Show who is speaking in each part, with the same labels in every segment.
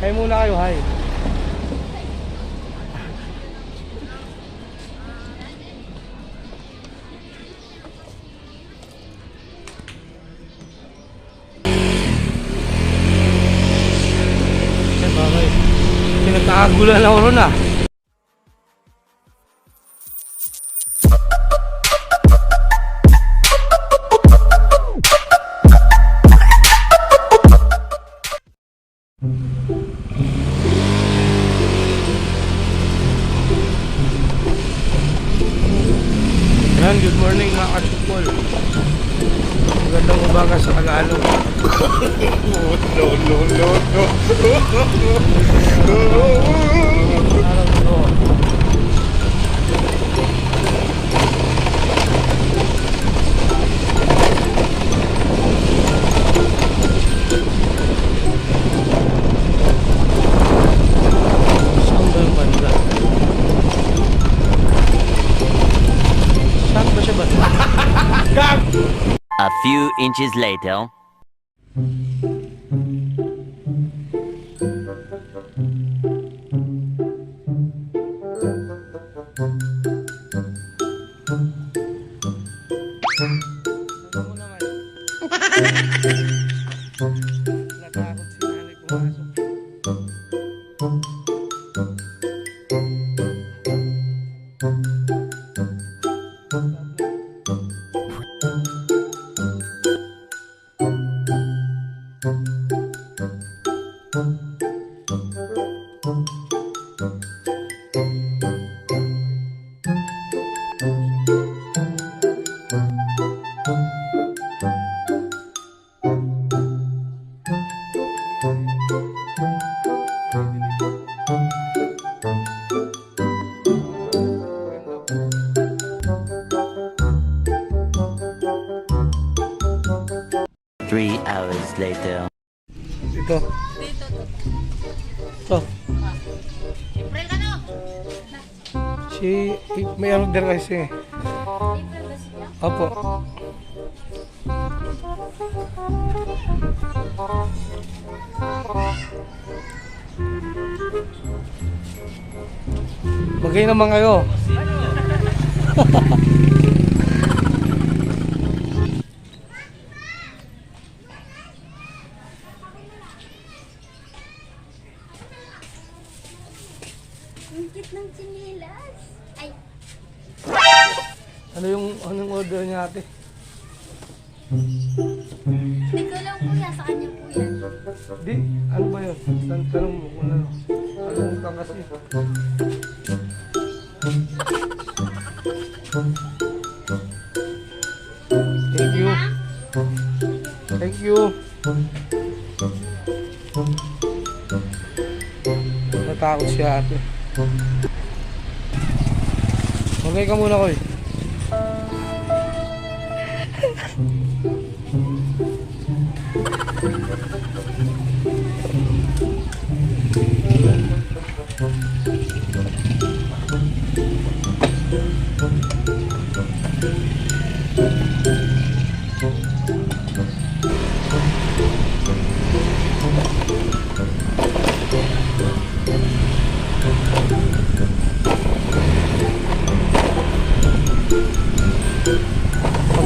Speaker 1: Hi muna kayo, hi. Yan bagay. Pinagkakagulan ako ron ah. Good morning mga ka-chukol. Magandang umaga sa Tagalog. Saan ba yung banda? Saan ba siya ba?
Speaker 2: A few inches later.
Speaker 1: Natakot si nanay pumasok.
Speaker 2: Three hours later.
Speaker 1: Ito. Ito. Si may order kasi. Opo. Bagay naman kayo.
Speaker 3: Ingkit ng sinilas. Ay,
Speaker 1: Anong order niya ate?
Speaker 3: hindi ko lang kuya, sa kanya po yan.
Speaker 1: Di, ano ba yun? Tanong mo kung ano. Anong ka kasi? Thank you. Thank you. Natakot siya ate. Okay ka muna ko eh.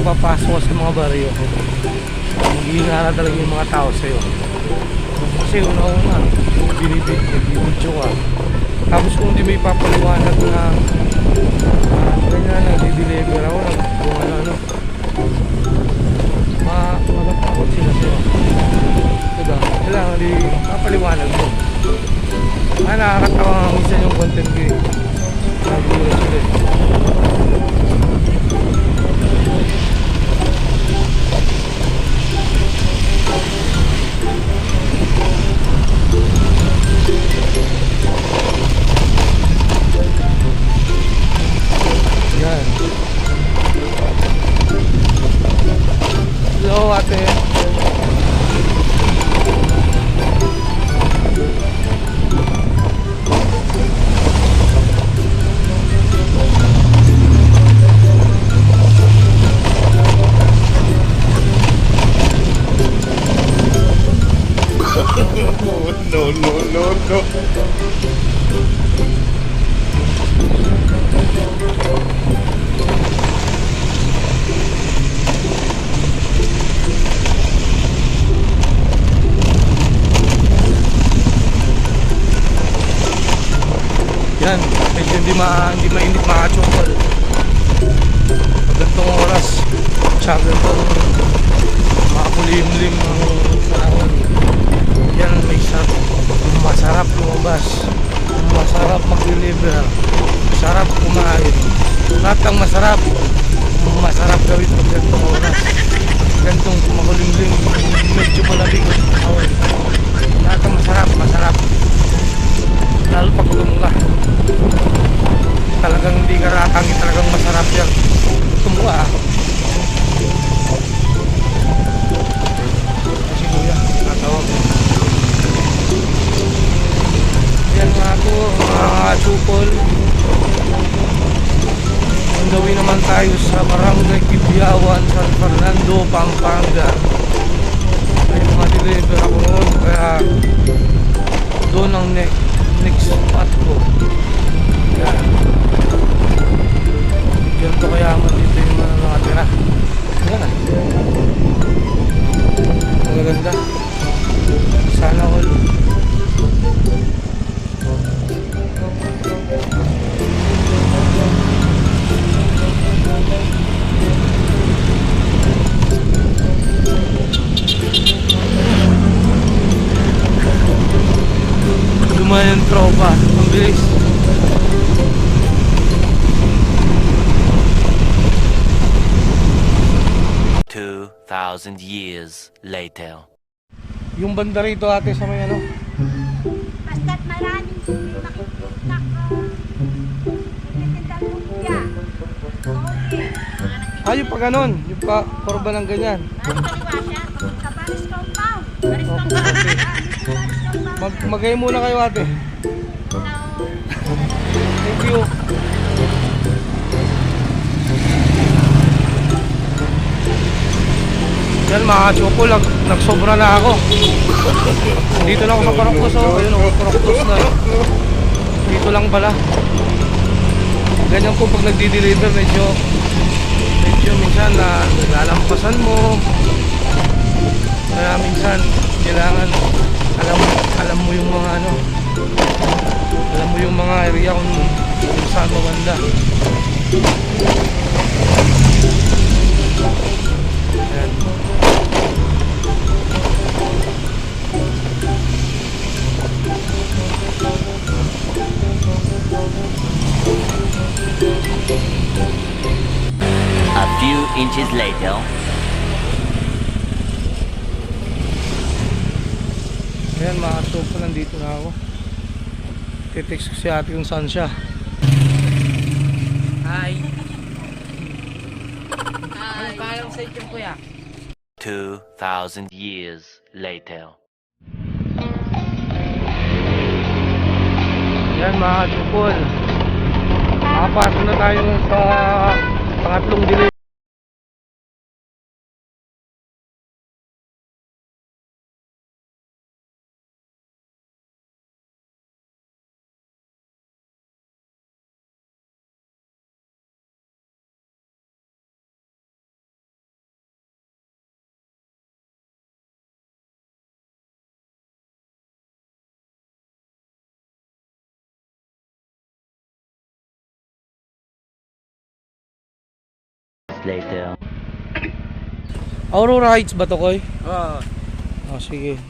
Speaker 1: Pagpapasok sa mga baryo, mag-iingara talaga yung mga tao sa'yo. Kasi una-una, binibidyo ka. Tapos kung di may papaliwanag na ganyan, nag-deliver ako, kung ano-ano, magatakot sila sa'yo. Diba? Kailangan di papaliwanag mo. Nakakatawa nga minsan yung content ko eh. Nagulat sila eh. Yan. Hello ate. Yan, medyo hindi mainit makachukol. Pag ganitong oras, tsaka ganitong makakulimlim ng panahon. Yan, masarap lumabas. Masarap mag-deliver. Masarap kumain. Lahat ng masarap gawin pag ganitong oras. Ganitong makulimlim, medyo malamig ang panahon. Lahat ng masarap. Lalo pag tumuka. Talagang hindi ka ratangi, talagang masarap yan. Tumuka kasi kuya, natawag. Yan nga ako, mga supol. Gawin naman tayo sa Barangay Kibiawan, San Fernando, Pampanga. May mga deliver ako noon, kaya doon ang next spot ko. Yan. Yan to kayaman dito yung mga nakatira. Yan. Magaganda. Sana all. Lumayan tropa. Ang bilis.
Speaker 2: Thousand years later.
Speaker 1: Yung banda rito ate sa may ano?
Speaker 3: Basta't maraming nakikita ka. Nagtitinda ng lumpia. Okay.
Speaker 1: Yung pa ganon. Yung pa korba ng ganyan.
Speaker 3: Ano kaliwa siya? Kabaris compound. Baris compound.
Speaker 1: Okay.
Speaker 3: Baris compound.
Speaker 1: Magay muna kayo ate. Thank you. Yan mga choco, nagsobra na ako. Dito lang ako sa Coroctos, oh. Ayun ako, Coroctos na. Dito lang pala. Ganyan po pag nagdi-deliver, medyo minsan na nalalampasan mo. Kaya minsan kailangan alam mo yung mga ano, alam mo yung mga area kung saan maganda. Ayan.
Speaker 2: A few inches later.
Speaker 1: Ayan mga tropa, nandito na ako. Titext ko si ate kung saan siya.
Speaker 4: Hi. Ano paalam sa inyo kuya?
Speaker 2: 2,000 years later.
Speaker 1: Yan mga chupol, makapasok na tayo sa pangatlong delivery.
Speaker 2: Later.
Speaker 1: Aurora Heights ba to, Koy?
Speaker 4: Oo.
Speaker 1: Oh, sige.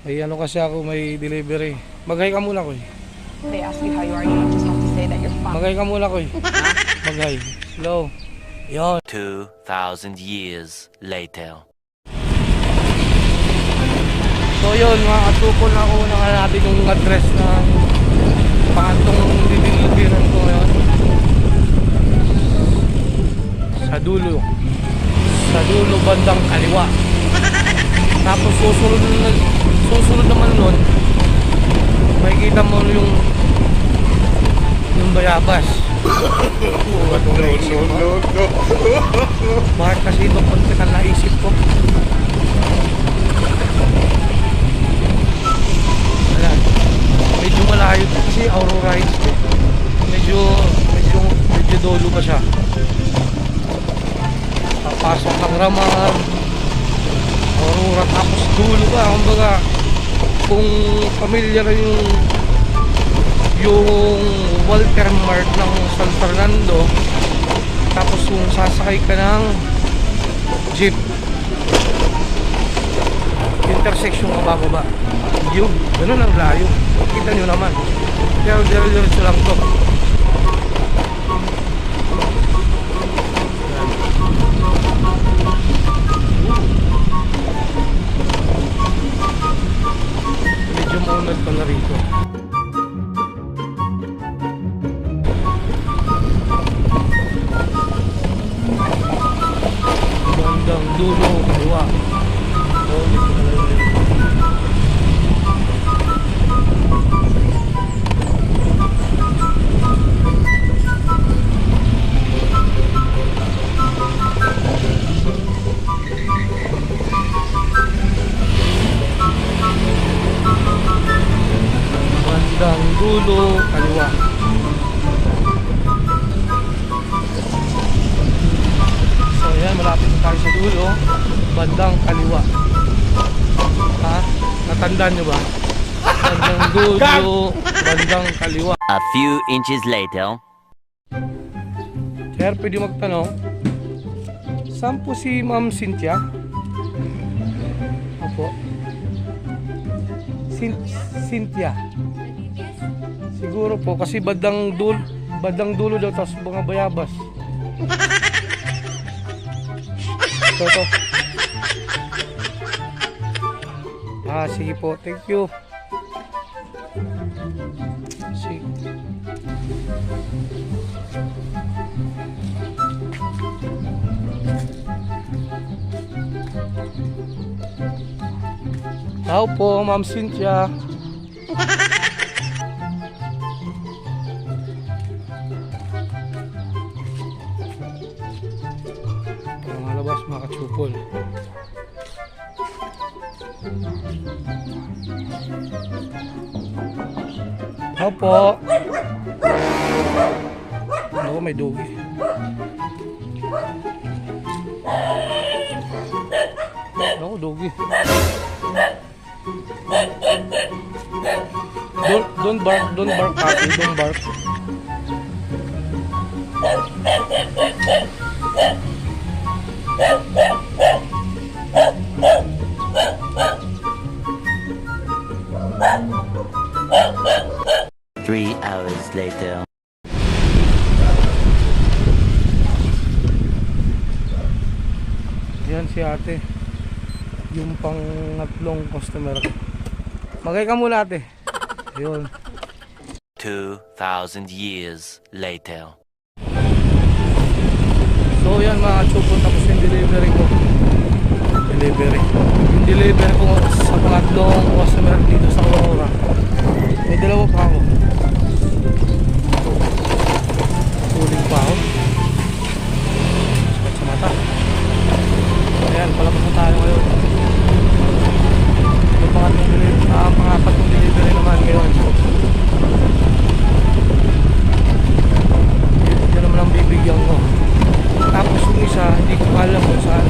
Speaker 1: May ano kasi ako, may delivery. Maghay ka muna, Koy.
Speaker 5: They ask you how you are, you just have to say that you're fine.
Speaker 1: Maghay ka muna, Koy. Maghay. Slow. Yon.
Speaker 2: 2,000 years later.
Speaker 1: So yun, mga katukol na ako nakalapit yung address ng pangatlong dideliveran ko ngayon. Sa dulo bandang kaliwa. Tapos susunod naman nun, makikita mo yung bayabas. No. Bakit kasi ito pagkakan naisip ko? Ayan, medyo malayo kasi Aurora Heights eh. Medyo dolo pa siya. Papasok ng Ramar, Aurora, tapos dulo ka. Kumbaga, kung pamilya na yung Walter Mart ng San Fernando, tapos kung sasakay ka ng jeep, intersection ka bababa, yun, ganun ang layo, kita nyo naman, pero dire-diretso lang to. Medyo maunad pa na rito. Bandang dulo, kaliwa. Bandang dulo, kaliwa. So yan, malapit na tayo sa dulo. Bandang kaliwa. Ha? Natandaan nyo ba? Bandang dulo, bandang kaliwa.
Speaker 2: A few inches later.
Speaker 1: Sir, pwede magtanong, saan po si Ma'am Cynthia? Opo. Cynthia. Siguro po, kasi bandang dulo daw, tapos mga bayabas. Ito. Sige po, thank you. Sige. Tao po, Ma'am Cynthia. Mga labas, mga katsupol. Tao po. Ano, may dugi. Ako, dugi. Don't bark, puppy, don't bark.
Speaker 2: Three hours later.
Speaker 1: Yan si ate. Yung pangatlong customer. Magay ka muna ate. Yun.
Speaker 2: 2,000 years later.
Speaker 1: So yan mga chupo, tapos yung delivery ko. Yung delivery ko sa pangatlong customer dito sa Aurora. May dalawa pa ako. Suling pa ako. Sakit sa mata. Ayan, palabas na tayo ngayon. Yung pangatlong delivery naman ngayon. Yan naman ang bibigyan ko. Tapos yung isa, hindi ko alam kung saan.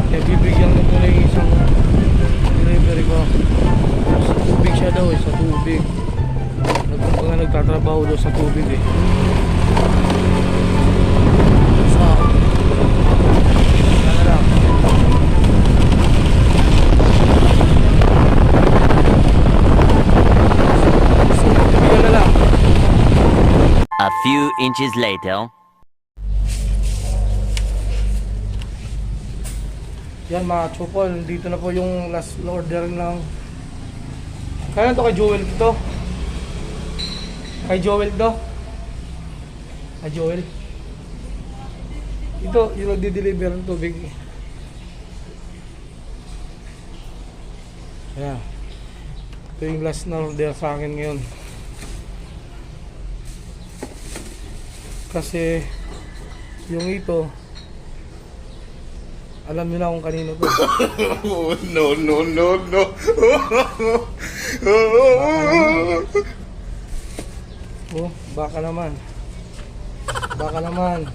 Speaker 1: Kaya bibigyan ko muna yung isang delivery ko. Sa tubig siya daw sa tubig. Nagtatrabaho daw sa tubig eh. So, yan na lang. So, bibigyan na lang.
Speaker 2: A few inches later.
Speaker 1: Yan mga chupol, dito na po yung last order ng... Kaya to kay Joel to? Kay Joel to? Kay Joel? Ito, yung nagdi-deliver ng tubig. Ayan. Ito yung last na order sa akin ngayon. Kasi yung ito, alam niyo na kung kanino to.
Speaker 6: No.
Speaker 1: Oh, baka naman. Baka naman.